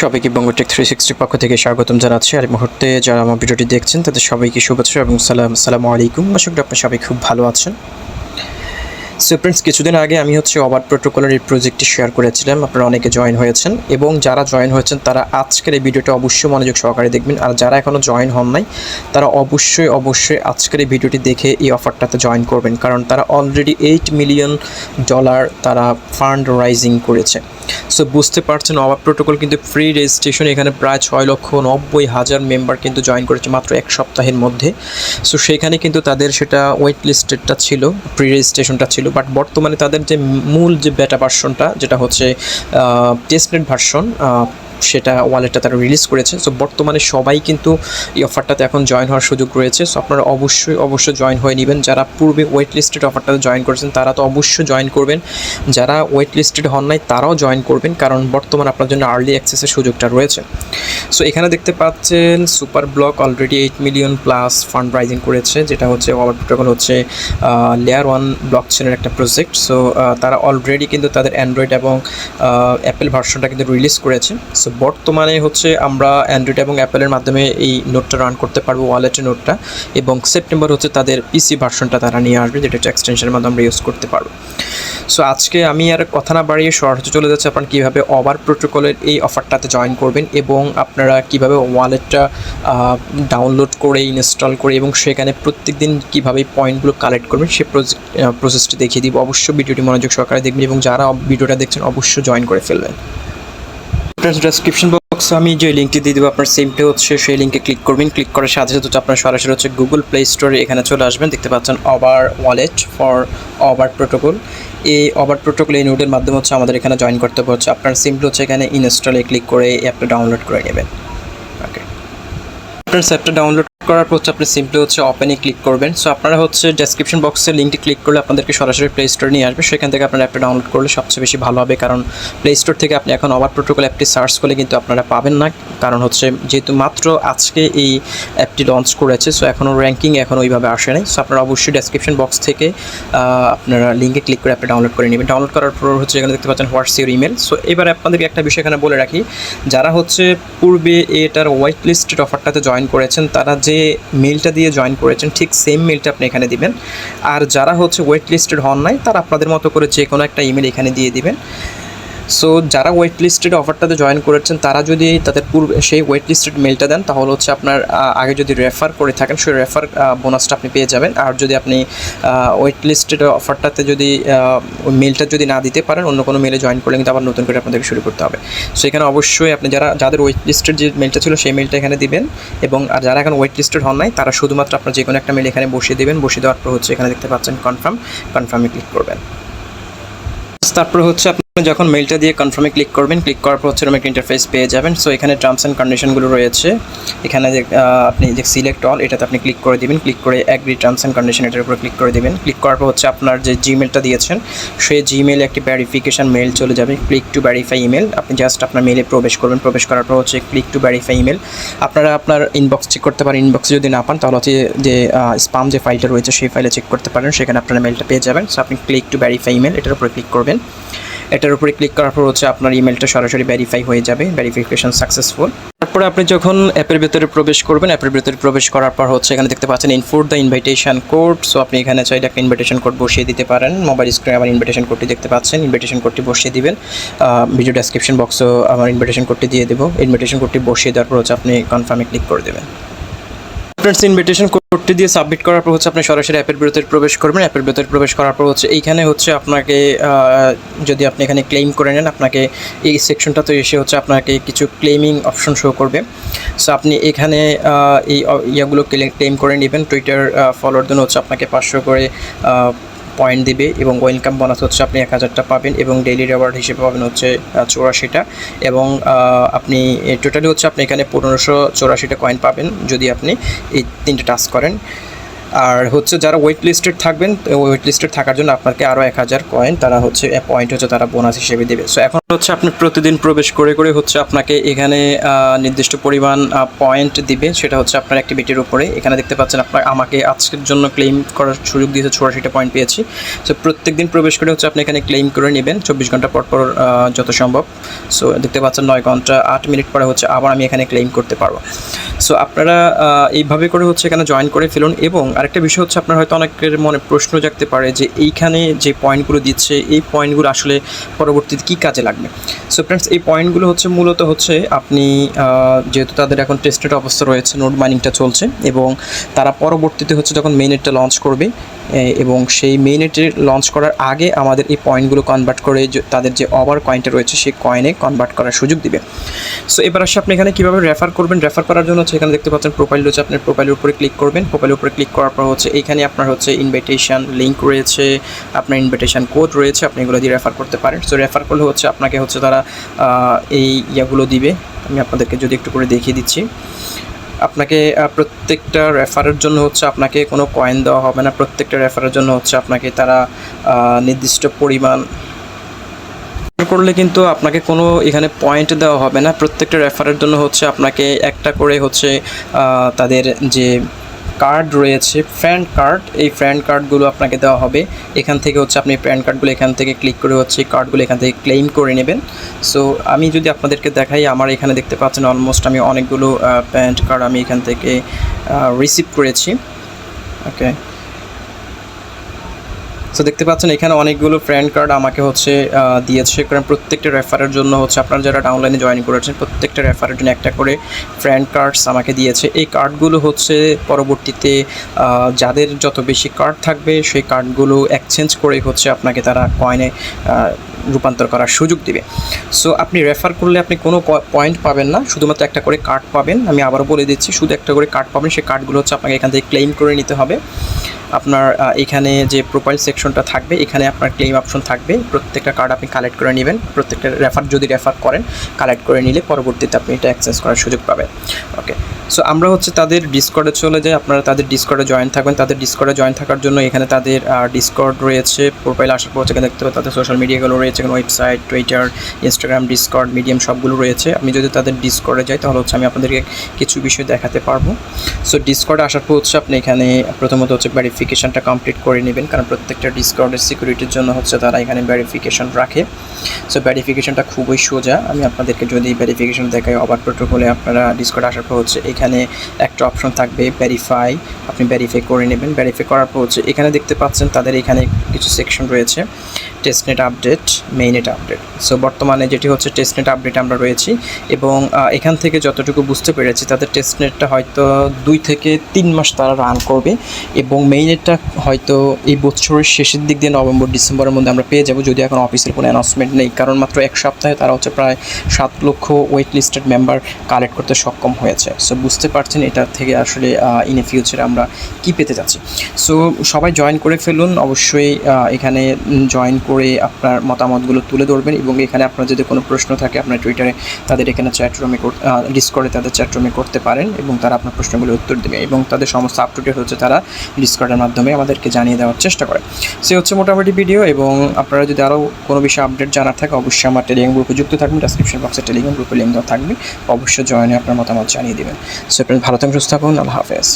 সবাইকে বঙ্গটেক 360 পক্ষ থেকে স্বাগতম জানাচ্ছি। আর এই মুহূর্তে যারা আমার ভিডিওটি দেখছেন তাদের সবাইকে শুভেচ্ছা এবং আসসালামু আলাইকুম। আশা করি আপনারা সবাই খুব ভালো আছেন। সো ফ্রেন্ডস, কিছুদিন আগে আমি ওভার প্রোটোকলের এই প্রজেক্টটি শেয়ার করেছিলাম। আপনারা অনেকে জয়েন হয়েছেন এবং যারা জয়েন হয়েছেন তারা আজকের এই ভিডিওটা অবশ্যই মনোযোগ সহকারে দেখবেন। আর যারা এখনও জয়েন হন নাই তারা অবশ্যই আজকের এই ভিডিওটি দেখে এই অফারটাতে জয়েন করবেন, কারণ তারা অলরেডি $8 মিলিয়ন তারা ফান্ড রাইজিং করেছে। সো বুঝতে পারছেন, ওভার প্রোটোকল কিন্তু ফ্রি রেজিস্ট্রেশন, এখানে প্রায় 6,90,000 মেম্বার কিন্তু জয়েন করেছে মাত্র এক সপ্তাহের মধ্যে। সো সেখানে কিন্তু তাদের সেটা ওয়েট লিস্টেডটা ছিল, প্রি রেজিস্ট্রেশনটা ছিল, বাট বর্তমানে তাদের যে মূল যে বেটা ভার্সনটা, যেটা হচ্ছে টেস্টনেট ভার্সন, সেটা ওয়ালেটটা তারা রিলিজ করেছে। সো বর্তমানে সবাই কিন্তু এই অফারটাতে এখন জয়েন হওয়ার সুযোগ রয়েছে। সো আপনারা অবশ্যই জয়েন হয়ে নেবেন। যারা পূর্বে ওয়েট লিস্টেড অফারটাতে জয়েন করেছেন তারা তো অবশ্যই জয়েন করবেন, যারা ওয়েট লিস্টেড হন নাই তারাও জয়েন করবেন, কারণ বর্তমানে আপনার জন্য আর্লি অ্যাক্সেসের সুযোগটা রয়েছে। সো এখানে দেখতে পাচ্ছেন super block already 8 million plus fund rising করেছে, যেটা হচ্ছে ওভার প্রোটোকল হচ্ছে লেয়ার 1 ব্লক চেনের একটা প্রজেক্ট। সো তারা অলরেডি কিন্তু তাদের অ্যান্ড্রয়েড এবং অ্যাপেল ভার্সনটা কিন্তু রিলিজ করেছে। সো বর্তমানে হচ্ছে আমরা অ্যান্ড্রয়েড এবং অ্যাপেলের মাধ্যমে এই নোটটা রান করতে পারবো, ওয়ালেটের নোটটা, এবং সেপ্টেম্বর হচ্ছে তাদের পিসি ভার্সনটা তারা নিয়ে আসবে, যেটা হচ্ছে এক্সটেনশনের মাধ্যমে আমরা ইউজ করতে পারবো। সো আজকে আমি আর কথা না বাড়িয়ে সরাসরি চলে যাচ্ছে আপনারা কীভাবে ওভার প্রোটোকলের এই অফারটাতে জয়েন করবেন এবং আপনারা কীভাবে ওয়ালেটটা ডাউনলোড করে ইনস্টল করে এবং সেখানে প্রত্যেক দিন কীভাবে পয়েন্টগুলো কালেক্ট করবেন সেই প্রসেসটি দেখিয়ে দিব। অবশ্যই ভিডিওটি মনোযোগ সহকারে দেখবেন এবং যারা ভিডিওটা দেখছেন অবশ্যই জয়েন করে ফেলবেন। ডেসক্রিপশন বক্সে আমি যে লিঙ্কটি দিয়ে দেবো, আপনার সেমটা হচ্ছে সেই লিঙ্কে ক্লিক করবেন। ক্লিক করার সাথে সাথে আপনার সরাসরি হচ্ছে গুগল প্লে স্টোরে এখানে চলে আসবেন। দেখতে পাচ্ছেন over wallet for over protocol. এই ওভার প্রোটোকল এই নোটের মাধ্যমে হচ্ছে আমাদের এখানে জয়েন করতে হচ্ছে। আপনার সিম্পলি হচ্ছে এখানে ইনস্টলে ক্লিক করে এই অ্যাপটা ডাউনলোড করে নেবেন। ওকে, আপনার অ্যাপটা ডাউনলোড করার পর হচ্ছে আপনি সিম্পলি হচ্ছে ওপেনে ক্লিক করবেন। সো আপনারা হচ্ছে ডেসক্রিপশন বক্সে লিঙ্কটি ক্লিক করলে আপনাদেরকে সরাসরি প্লে স্টোরে নিয়ে আসবে। সেখান থেকে আপনারা অ্যাপটা ডাউনলোড করলে সবচেয়ে বেশি ভালো হবে, কারণ প্লে স্টোর থেকে আপনি এখন ওভার প্রোটোকল অ্যাপটি সার্চ করলে কিন্তু আপনারা পাবেন না, কারণ হচ্ছে যেহেতু মাত্র আজকে এই অ্যাপটি লঞ্চ করেছে। সো এখনও র্যাঙ্কিং এখন ওইভাবে আসে নাই। সো আপনারা অবশ্যই ডেসক্রিপশন বক্স থেকে আপনারা লিঙ্কে ক্লিক করে অ্যাপটা ডাউনলোড করে নেবেন। ডাউনলোড করার পর হচ্ছে এখানে দেখতে পাচ্ছেন হোয়াটস ইউর ইমেল। সো এবার আপনাদেরকে একটা বিষয় এখানে বলে রাখি, যারা হচ্ছে পূর্বে এটার হোয়াইট লিস্টেড অফারটাতে জয়েন করেছেন তারা যে মেলটা দিয়ে জয়েন করেছেন ঠিক সেম মেলটা আপনি এখানে দিবেন। আর যারা হচ্ছে ওয়েট লিস্টেড হন নাই তারা আপনাদের মতো করে যে কোনো একটা ইমেল এখানে দিয়ে দিবেন। সো যারা ওয়েট লিস্টেড অফারটাতে জয়েন করেছেন তারা যদি তাদের পূর্বে সেই ওয়েট লিস্টেড মেলটা দেন, তাহলে হচ্ছে আপনার আগে যদি রেফার করে থাকেন সেই রেফার বোনাসটা আপনি পেয়ে যাবেন। আর যদি আপনি ওয়েট লিস্টেড অফারটাতে যদি ওই মেলটা যদি না দিতে পারেন, অন্য কোনো মেলে জয়েন করলে কিন্তু আবার নতুন করে আপনাদেরকে শুরু করতে হবে। সো এখানে অবশ্যই আপনি যাদের ওয়েট লিস্টেড যে মেলটা ছিল সেই মেলটা এখানে দিবেন, এবং আর যারা এখন ওয়েট লিস্টেড হন নাই তারা শুধুমাত্র আপনার যে কোনো একটা মেল এখানে বসিয়ে দেবেন। বসিয়ে দেওয়ার পর হচ্ছে এখানে দেখতে পাচ্ছেন কনফার্মে ক্লিক করবেন। তারপরে হচ্ছে আপনি যখন মেলটা দিয়ে কনফার্মে ক্লিক করবেন, ক্লিক করার পর হচ্ছে এরকম একটা ইন্টারফেস পেয়ে যাবেন। সো এখানে টার্মস অ্যান্ড কন্ডিশনগুলো রয়েছে, এখানে আপনি যে সিলেক্ট অল এটাতে আপনি ক্লিক করে দিবেন। ক্লিক করে অ্যাগ্রি টার্মস অ্যান্ড কন্ডিশন এটার উপরে ক্লিক করে দিবেন। ক্লিক করার পর হচ্ছে আপনার যে জিমেলটা দিয়েছেন সেই জিমেলে একটি ভেরিফিকেশান মেল চলে যাবে, ক্লিক টু ভেরিফাই ইমেল। আপনি জাস্ট আপনার মেলে প্রবেশ করবেন। প্রবেশ করার পর হচ্ছে ক্লিক টু ভেরিফাই ইমেল। আপনারা আপনার ইনবক্স চেক করতে পারেন। ইনবক্সে যদি না পান তাহলে হচ্ছে যে স্পাম যে ফাইলটা রয়েছে সেই ফাইলে চেক করতে পারেন, সেখানে আপনারা মেলটা পেয়ে যাবেন। সো আপনি ক্লিক টু ভেরিফাই ইমেল এটার উপরে ক্লিক করবেন। এটার উপরে ক্লিক করার পর হচ্ছে আপনার ইমেলটা সরাসরি ভেরিফাই হয়ে যাবে, ভেরিফিকেশন সাকসেসফুল। তারপরে আপনি যখন অ্যাপের ভেতরে প্রবেশ করবেন, অ্যাপের ভেতরে প্রবেশ করার পর হচ্ছে এখানে দেখতে পাচ্ছেন input the invitation code. So আপনি এখানে চাইলে একটা ইনভাইটেশন কোড বসিয়ে দিতে পারেন। মোবাইল স্ক্রিনে আমার ইনভাইটেশন কোডটি দেখতে পাচ্ছেন, ইনভাইটেশন কোডটি বসিয়ে দিবেন। ভিডিও ডেসক্রিপশন বক্সেও আমার ইনভাইটেশন কোডটি দিয়ে দেবো। ইনভাইটেশন কোডটি বসিয়ে দেওয়ার পর হচ্ছে আপনি কনফার্মে ক্লিক করে দেবেন। ফ্রেন্ডস, ইনভিটেশন কোডটি দিয়ে সাবমিট করার পর হচ্ছে আপনি সরাসরি অ্যাপের ভেতরে প্রবেশ করবেন। অ্যাপের ভেতরে প্রবেশ করার পর হচ্ছে এইখানে হচ্ছে আপনাকে যদি আপনি এখানে ক্লেম করে নেন, আপনাকে এই সেকশনটাতে এসে হচ্ছে আপনাকে কিছু ক্লেমিং অপশন শো করবে। সো আপনি এখানে এই ইয়াগুলো ক্লেম করে নেবেন। টুইটার ফলোয়ার জন্য হচ্ছে আপনাকে 500 করে পয়েন্ট দিবে, এবং ওয়েলকাম বোনাস হচ্ছে আপনি 1000টা পাবেন, এবং ডেইলি রিওয়ার্ড হিসেবে পাবেন হচ্ছে 84টা, এবং আপনি টোটালি হচ্ছে আপনি এখানে 1584টা কয়েন পাবেন যদি আপনি এই 3টে টাস্ক করেন। আর হচ্ছে যারা ওয়েট লিস্টেড থাকবেন, ওয়েট লিস্টেড থাকার জন্য আপনাকে আরও 1000 কয়েন তারা হচ্ছে পয়েন্ট হচ্ছে তারা বোনাস হিসেবে দেবে। সো এখন হচ্ছে আপনি প্রতিদিন প্রবেশ করে করে হচ্ছে আপনাকে এখানে নির্দিষ্ট পরিমাণ পয়েন্ট দিবে, সেটা হচ্ছে আপনার অ্যাক্টিভিটির উপরে। এখানে দেখতে পাচ্ছেন আপনার আমাকে আজকের জন্য ক্লেম করার সুযোগ দিয়েছে, 84টা পয়েন্ট পেয়েছি। সো প্রত্যেক দিন প্রবেশ করে হচ্ছে আপনি এখানে ক্লেম করে নেবেন 24 ঘন্টা পর পর যত সম্ভব। সো দেখতে পাচ্ছেন 9 ঘন্টা 8 মিনিট পরে হচ্ছে আবার আমি এখানে ক্লেম করতে পারবো। সো আপনারা এইভাবে করে হচ্ছে এখানে জয়েন করে ফেলুন। এবং আরেকটা বিষয় হচ্ছে আপনার হয়তো অনেকের মনে প্রশ্ন জাগতে পারে যে এইখানে যে পয়েন্টগুলো দিচ্ছে এই পয়েন্টগুলো আসলে পরবর্তীতে কী কাজে লাগবে। সো ফ্রেন্ডস, এই পয়েন্টগুলো হচ্ছে মূলত হচ্ছে আপনি যেহেতু তাদের এখন টেস্টেড অবস্থা রয়েছে, নোড মাইনিংটা চলছে এবং তারা পরবর্তীতে হচ্ছে যখন মেইনেটটা লঞ্চ করবে এবং সেই মেইনেটে লঞ্চ করার আগে আমাদের এই পয়েন্টগুলো কনভার্ট করে তাদের যে ওভার কয়েনটা রয়েছে সেই কয়েনে কনভার্ট করার সুযোগ দিবে। সো এবার আসলে আপনি এখানে কীভাবে রেফার করবেন, রেফার করার জন্য হচ্ছে এখানে দেখতে পাচ্ছেন প্রোফাইল রয়েছে, আপনার প্রোফাইলের উপরে ক্লিক করবেন। প্রোফাইলের উপরে ক্লিক করার পর হচ্ছে এইখানে আপনার হচ্ছে ইনভাইটেশন লিঙ্ক রয়েছে, আপনার ইনভাইটেশন কোড রয়েছে, আপনি এগুলো দিয়ে রেফার করতে পারেন। সো রেফার করলে হচ্ছে আপনাকে হচ্ছে তারা এই ইয়াগুলো দিবে। আমি আপনাদেরকে যদি একটু করে দেখিয়ে দিচ্ছি। আপনাকে প্রত্যেকটা রেফারের জন্য হচ্ছে আপনাকে কোনো কয়েন দেওয়া হবে না, প্রত্যেকটা রেফারের জন্য হচ্ছে আপনাকে তারা নির্দিষ্ট পরিমাণ করলে কিন্তু আপনাকে কোনো এখানে পয়েন্ট দেওয়া হবে না। প্রত্যেকটা রেফারের জন্য হচ্ছে আপনাকে একটা করে হচ্ছে তাদের যে কার্ড রয়েছে, ফ্রেন্ড কার্ড, এই ফ্রেন্ড কার্ডগুলো আপনাকে দেওয়া হবে। এখান থেকে হচ্ছে আপনি ফ্রেন্ড কার্ডগুলো এখান থেকে ক্লিক করে হচ্ছে কার্ডগুলো এখান থেকে ক্লেম করে নেবেন। সো আমি যদি আপনাদেরকে দেখাই, আমার এখানে দেখতে পাচ্ছেন অলমোস্ট আমি অনেকগুলো ফ্রেন্ড কার্ড আমি এখান থেকে রিসিভ করেছি। ওকে, সো দেখতে পাচ্ছেন এখানে অনেকগুলো ফ্রেন্ড কার্ড আমাকে হচ্ছে দিয়েছে, কারণ প্রত্যেকটা রেফারের জন্য হচ্ছে আপনারা যারা ডাউনলাইনে জয়েন করেছেন প্রত্যেকটা রেফারের জন্য একটা করে ফ্রেন্ড কার্ডস আমাকে দিয়েছে। এই কার্ডগুলো হচ্ছে পরবর্তীতে যাদের যত বেশি কার্ড থাকবে সেই কার্ডগুলো এক্সচেঞ্জ করে হচ্ছে আপনাকে তারা কয়েনে রূপান্তর করার সুযোগ দিবে। সো আপনি রেফার করলে আপনি কোনো পয়েন্ট পাবেন না, শুধুমাত্র একটা করে কার্ড পাবেন। আমি আবারও বলে দিচ্ছি, শুধু একটা করে কার্ড পাবেন। সেই কার্ডগুলো হচ্ছে আপনাকে এখান থেকে ক্লেম করে নিতে হবে। আপনার এখানে যে প্রোফাইল সেকশনটা থাকবে এখানে আপনার ক্লেম অপশন থাকবে, প্রত্যেকটা কার্ড আপনি কালেক্ট করে নেবেন। প্রত্যেকটা যদি রেফার করেন কালেক্ট করে নিলে পরবর্তীতে আপনি এটা অ্যাক্সেস করার সুযোগ পাবেন। ওকে, সো আমরা হচ্ছে তাদের ডিসকর্ডে চলে যাই। আপনারা তাদের ডিসকর্ডে জয়েন থাকবেন। তাদের ডিসকর্ডে জয়েন থাকার জন্য এখানে তাদের ডিসকর্ড রয়েছে। প্রোফাইল আসার পর এখানে দেখতে পাবেন তাদের সোশ্যাল মিডিয়াগুলো রয়েছে, এখানে website, Twitter, Instagram, Discord, medium সবগুলো রয়েছে। আমি যদি তাদের ডিসকর্ডে যাই তাহলে হচ্ছে আমি আপনাদেরকে কিছু বিষয় দেখাতে পারবো। সো ডিসকর্ডে আসার পর হচ্ছে আপনি এখানে প্রথমত হচ্ছে ভেরিফিকেশনটা কমপ্লিট করে নেবেন, কারণ প্রত্যেকটা ডিসকর্ডের সিকিউরিটির জন্য হচ্ছে তারা এখানে ভেরিফিকেশন রাখে। সো ভেরিফিকেশনটা খুবই সোজা। আমি আপনাদেরকে যদি ভেরিফিকেশন দেখাই, ওভার প্রোটোকলে আপনারা ডিসকর্ডে আসার পর হচ্ছে এখানে একটা অপশন থাকবে ভেরিফাই, আপনি ভেরিফাই করে নেবেন। ভেরিফাই করার পর হচ্ছে এখানে দেখতে পাচ্ছেন তাদের এখানে কিছু সেকশন রয়েছে, টেস্টনেট আপডেট, মেইনেট আপডেট। সো বর্তমানে যেটি হচ্ছে টেস্টনেট আপডেট আমরা রয়েছি এবং এখান থেকে যতটুকু বুঝতে পেরেছি তাদের টেস্টনেটটা হয়তো 2 থেকে 3 মাস তারা রান করবে এবং মেইনেটটা হয়তো এই বছরের শেষের দিক দিয়ে নভেম্বর ডিসেম্বরের মধ্যে আমরা পেয়ে যাব, যদি এখন অফিসের কোনো অ্যানাউন্সমেন্ট নেই। কারণ মাত্র 1 সপ্তাহে তারা হচ্ছে প্রায় 7 লক্ষ ওয়েট লিস্টেড মেম্বার কালেক্ট করতে সক্ষম হয়েছে। সো বুঝতে পারছেন এটা থেকে আসলে ইন এ ফিউচারে আমরা কি পেতে যাচ্ছি। সো সবাই জয়েন করে ফেলুন, অবশ্যই এখানে জয়েন করে আপনার মতামতগুলো তুলে ধরবেন এবং এখানে আপনার যদি কোনো প্রশ্ন থাকে আপনার টুইটারে তাদের এখানে চ্যাটরুমে ডিসকর্ডে তাদের চ্যাটরুমে করতে পারেন এবং তারা আপনার প্রশ্নগুলো উত্তর দেবে এবং তাদের সমস্ত আপ টু ডেট হচ্ছে তারা ডিসকর্ডের মাধ্যমে আমাদেরকে জানিয়ে দেওয়ার চেষ্টা করে। সে হচ্ছে মোটামুটি ভিডিও এবং আপনারা যদি আরও কোনো বিষয়ে আপডেট জানার থাকে অবশ্যই আমার টেলিগ্রাম গ্রুপে যুক্ত থাকবেন। ডেসক্রিপশন বক্সে টেলিগ্রাম গ্রুপে লিঙ্ক দেওয়া থাকবে, অবশ্যই জয়েনে আপনার মতামত জানিয়ে দেবেন। সো ভালো থাকুন, সুস্থ থাকুন, আল্লাহ হাফেজ।